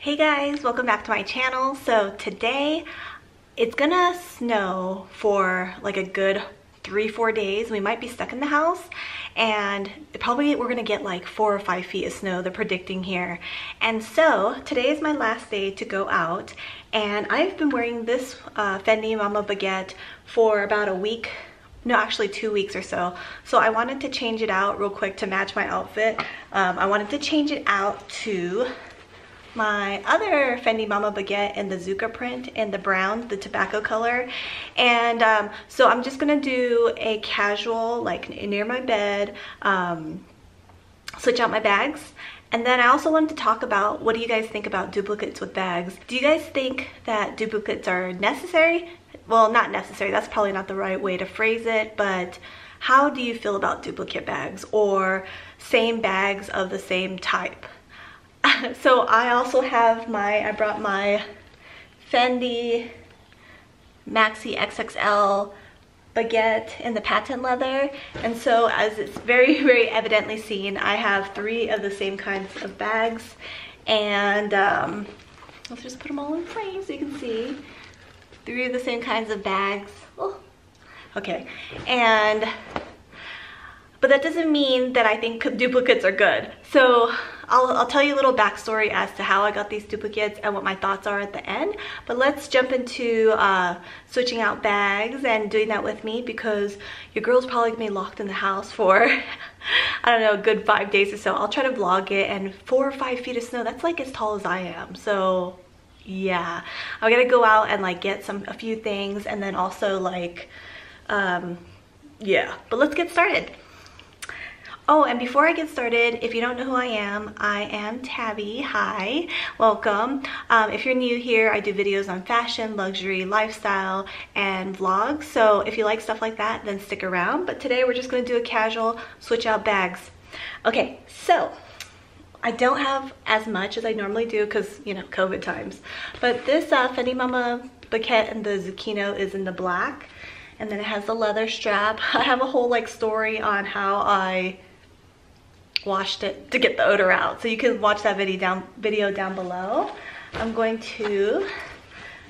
Hey guys, welcome back to my channel. So today it's gonna snow for like a good 3-4 days. We might be stuck in the house and we're gonna get like 4 or 5 feet of snow, they're predicting here. And so today is my last day to go out, and I've been wearing this Fendi Mama Baguette for about a week. No, actually 2 weeks or so. So I wanted to change it out real quick to match my outfit. I wanted to change it out to my other Fendi Mama Baguette in the Zuka print in the brown, the tobacco color. And so I'm just gonna do a casual, like near my bed, switch out my bags. And then I also wanted to talk about, what do you guys think about duplicates with bags? Do you guys think that duplicates are necessary? Well, not necessary, that's probably not the right way to phrase it, but how do you feel about duplicate bags or same bags of the same type? So I also have I brought my Fendi Maxi XXL baguette in the patent leather, and so as it's very evidently seen, I have 3 of the same kinds of bags. And let's just put them all in frame so you can see 3 of the same kinds of bags. Oh, okay. But that doesn't mean that I think duplicates are good. So I'll tell you a little backstory as to how I got these duplicates and what my thoughts are at the end. But let's jump into switching out bags and doing that with me, because your girl's probably gonna be locked in the house for, I don't know, a good 5 days or so. I'll try to vlog it, and 4 or 5 feet of snow, that's like as tall as I am. So yeah, I gotta go out and like get a few things, and then also like, yeah, but let's get started. Oh, and before I get started, if you don't know who I am Tabby. Hi, welcome. If you're new here, I do videos on fashion, luxury, lifestyle, and vlogs. So if you like stuff like that, then stick around. But today we're just gonna do a casual switch out bags. Okay, so I don't have as much as I normally do because, you know, COVID times. But this Fendi Mama Baguette in the Zucchino is in the black. And then it has the leather strap. I have a whole like story on how I washed it to get the odor out, so you can watch that video down below. I'm going to,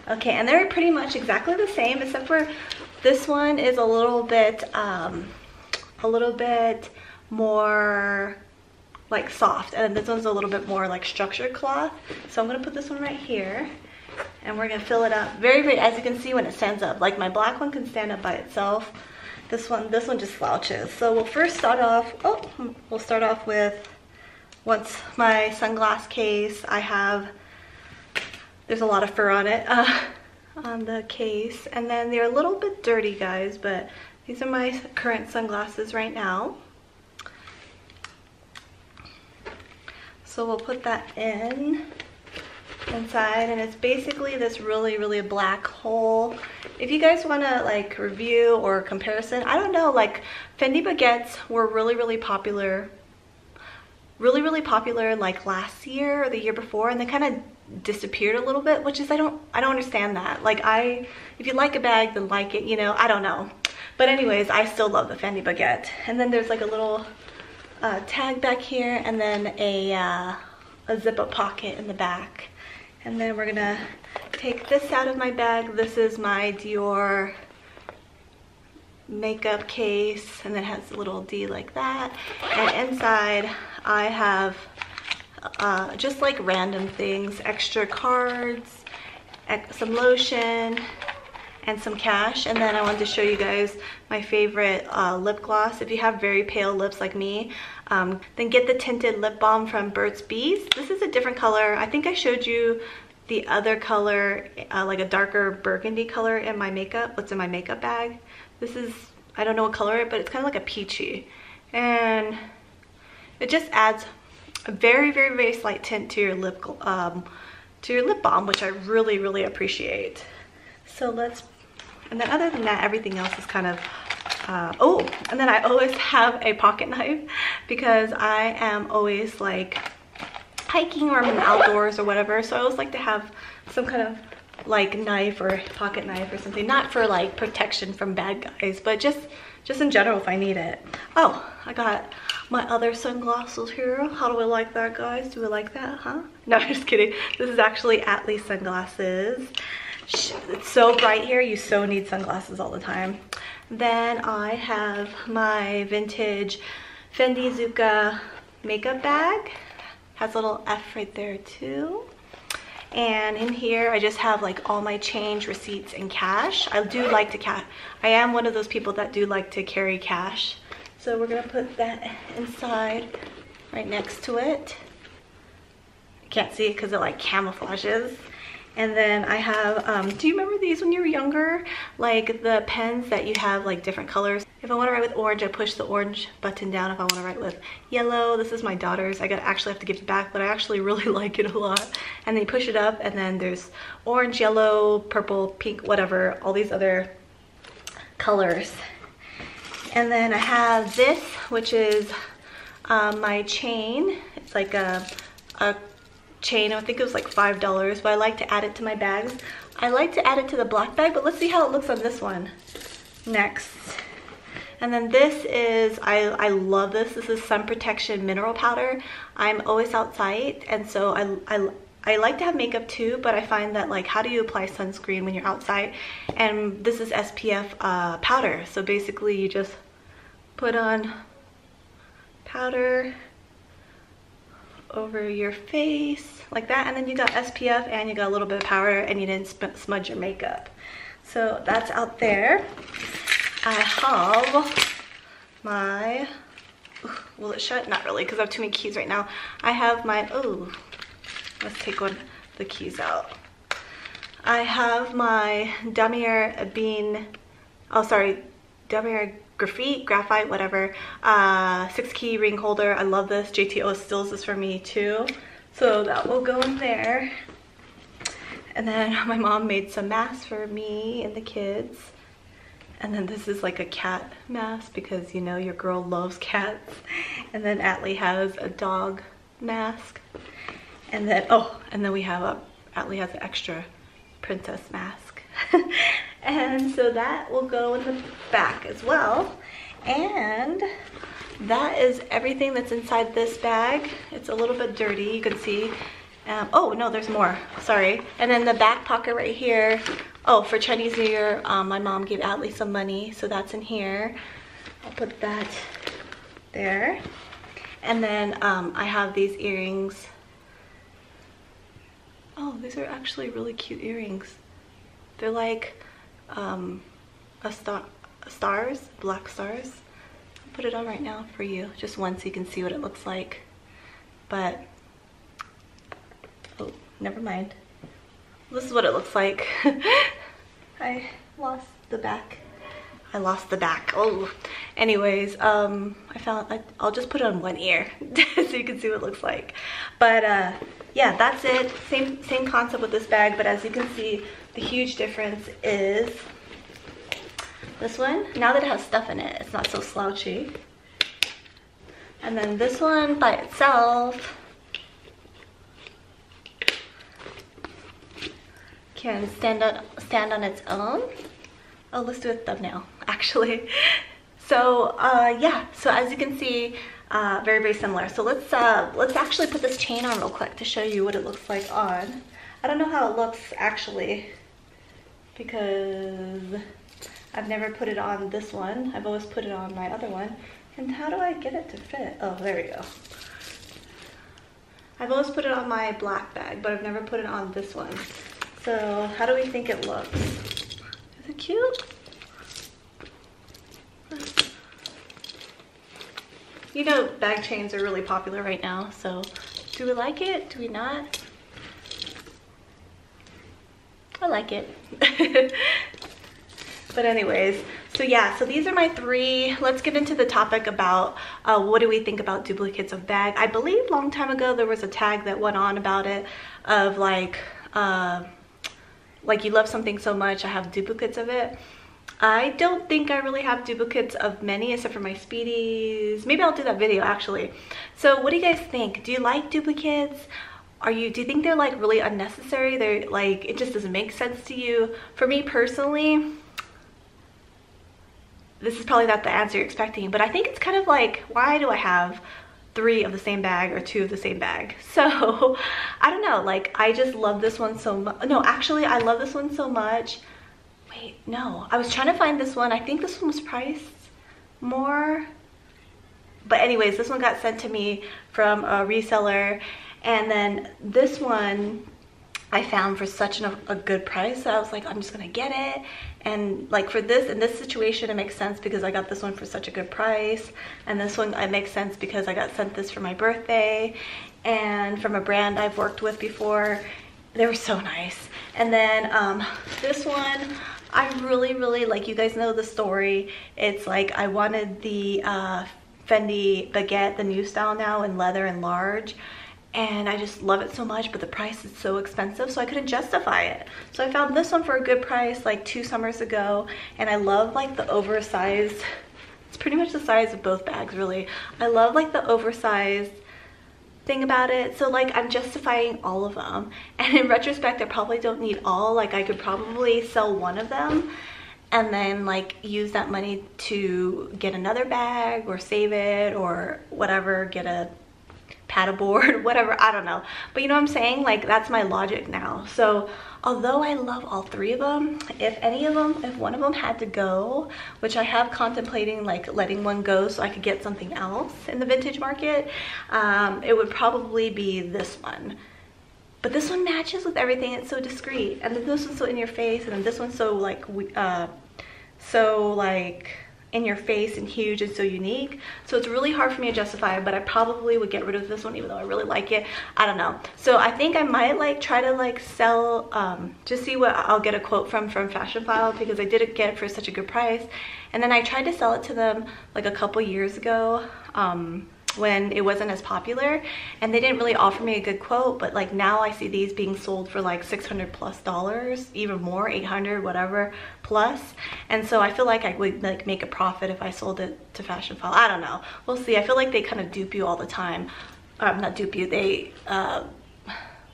okay, and they're pretty much exactly the same, except for this one is a little bit more like soft, and this one's a little bit more like structured cloth. So I'm gonna put this one right here, and we're gonna fill it up very, as you can see when it stands up. Like my black one can stand up by itself. This one just slouches. So we'll first start off, we'll start off with, once my sunglass case, there's a lot of fur on it, on the case. And then they're a little bit dirty, guys, but these are my current sunglasses right now. So we'll put that inside, and it's basically this really black hole. If you guys want to like review or comparison, I don't know, like Fendi Baguettes were really popular like last year or the year before, and they kind of disappeared a little bit, which is I don't understand that. Like if you like a bag, then like it, you know, I don't know. But anyways, I still love the Fendi Baguette. And then there's like a little tag back here, and then a zip-up pocket in the back. And then we're gonna take this out of my bag. This is my Dior makeup case, and then it has a little D like that. And inside I have just like random things, extra cards, some lotion, and some cash. And then I wanted to show you guys my favorite lip gloss. If you have very pale lips like me, then get the Tinted Lip Balm from Burt's Bees. This is a different color. I think I showed you the other color, like a darker burgundy color in my makeup. What's in my makeup bag? This is, I don't know what color, but it's kind of like a peachy. And it just adds a very slight tint to your lip balm, which I really appreciate. So and then other than that, everything else is kind of, oh, and then I always have a pocket knife, because I am always like hiking or I'm in the outdoors or whatever. So I always like to have some kind of like knife or pocket knife or something, not for like protection from bad guys, but just in general if I need it. Oh, I got my other sunglasses here. How do we like that, guys? Do we like that, huh? No, I'm just kidding. This is actually Atlee sunglasses. It's so bright here, you so need sunglasses all the time. Then I have my vintage Fendi Zuka makeup bag. Has a little F right there too. And in here I just have like all my change, receipts, and cash. I do like to I am one of those people that do like to carry cash. So we're gonna put that inside right next to it. You can't see it because it like camouflages. And then I have, do you remember these when you were younger? Like the pens that you have like different colors. If I want to write with orange, I push the orange button down. If I want to write with yellow, this is my daughter's. I actually have to give it back, but I actually really like it a lot. And then you push it up and then there's orange, yellow, purple, pink, whatever, all these other colors. And then I have this, which is my chain. It's like a chain. I think it was like $5, but I like to add it to my bags. I like to add it to the black bag, but let's see how it looks on this one next. And then this is, I love this. This is sun protection mineral powder. I'm always outside, and so I like to have makeup too, but I find that like, how do you apply sunscreen when you're outside? And this is SPF powder. So basically you just put on powder over your face like that, and then you got SPF and you got a little bit of powder and you didn't smudge your makeup. So that's out there. I have my, will it shut? Not really, because I have too many keys right now. I have my, oh, let's take the keys out. I have my Damier Bean, oh sorry, Damier graphite, whatever, 6-key ring holder. I love this. JTO steals this for me too, so that will go in there. And then my mom made some masks for me and the kids. And then this is like a cat mask because you know your girl loves cats. And then Atlee has a dog mask. And then, oh, and then we have Atlee has an extra princess mask. And so that will go in the back as well. And that is everything that's inside this bag. It's a little bit dirty, you can see. Oh no, there's more, sorry. And then the back pocket right here. Oh, for Chinese New Year, my mom gave Atlee some money, so that's in here. I'll put that there. And then I have these earrings. Oh, these are actually really cute earrings. They're like stars, black stars. I'll put it on right now for you, just once so you can see what it looks like. But, oh, never mind. This is what it looks like. I lost the back. Oh, anyways, I'll just put it on one ear so you can see what it looks like. But yeah, that's it. Same concept with this bag, but as you can see, the huge difference is this one. Now that it has stuff in it, it's not so slouchy. And then this one by itself can stand on its own. Oh, let's do a thumbnail actually. So yeah, so as you can see, very similar. So let's actually put this chain on real quick to show you what it looks like on. I don't know how it looks actually because I've never put it on this one. I've always put it on my other one. And how do I get it to fit? Oh, there we go. I've always put it on my black bag, but I've never put it on this one. So how do we think it looks? Is it cute? You know, bag chains are really popular right now, so do we like it? Do we not? I like it. But anyways, so yeah, so these are my three. Let's get into the topic about what do we think about duplicates of bag. I believe a long time ago there was a tag that went on about it of like you love something so much, I have duplicates of it. I don't think I really have duplicates of many except for my Speedies. Maybe I'll do that video actually. So what do you guys think? Do you like duplicates? Do you think they're like really unnecessary? They're like, it just doesn't make sense to you? For me personally, this is probably not the answer you're expecting, but I think it's kind of like, why do I have 3 of the same bag or 2 of the same bag? So I don't know, like I just love this one so much. No, actually I love this one so much. Wait, no, I was trying to find this one. I think this one was priced more, but anyways, this one got sent to me from a reseller, and then this one I found for such a good price that I was like, I'm just gonna get it. And like for this, in this situation, it makes sense because I got this one for such a good price, and this one it makes sense because I got sent this for my birthday and from a brand I've worked with before. They were so nice. And then this one, I really like, you guys know the story. It's like I wanted the Fendi Baguette, the new style now, in leather and large, and I just love it so much, but the price is so expensive, so I couldn't justify it. So I found this one for a good price like 2 summers ago, and I love like the oversized, it's pretty much the size of both bags really. I love like the oversized thing about it, so like I'm justifying all of them, and in retrospect I probably don't need all. Like I could probably sell one of them and then like use that money to get another bag or save it or whatever, get a paddleboard, whatever, I don't know, but you know what I'm saying, like that's my logic now. So although I love all 3 of them, if one of them had to go, which I have contemplating like letting one go so I could get something else in the vintage market, it would probably be this one. But this one matches with everything. It's so discreet, and then this one's so in your face, and then this one's so like in your face and huge and so unique. So it's really hard for me to justify, but I probably would get rid of this one even though I really like it. I don't know. So I think I might like try to like sell, just see what I'll get a quote from Fashionphile, because I did get it for such a good price. And then I tried to sell it to them like a couple years ago, when it wasn't as popular, and they didn't really offer me a good quote. But like now I see these being sold for like $600+, even more, 800, whatever plus, and so I feel like I would like make a profit if I sold it to Fashionphile. I don't know, we'll see. I feel like they kind of dupe you all the time. Not dupe you, they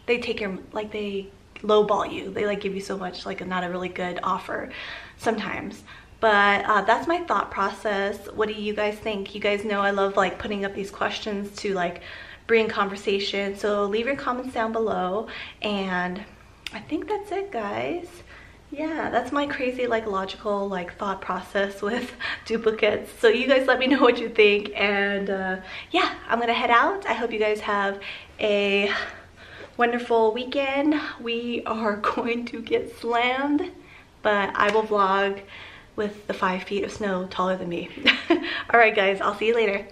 take your, like they lowball you. They like give you so much, like not a really good offer sometimes. But that's my thought process. What do you guys think? You guys know I love like putting up these questions to like bring conversation. So leave your comments down below. And I think that's it, guys. Yeah, that's my crazy like logical like thought process with duplicates. So you guys let me know what you think. And yeah, I'm gonna head out. I hope you guys have a wonderful weekend. We are going to get slammed, but I will vlog with the 5 feet of snow taller than me. All right, guys, I'll see you later.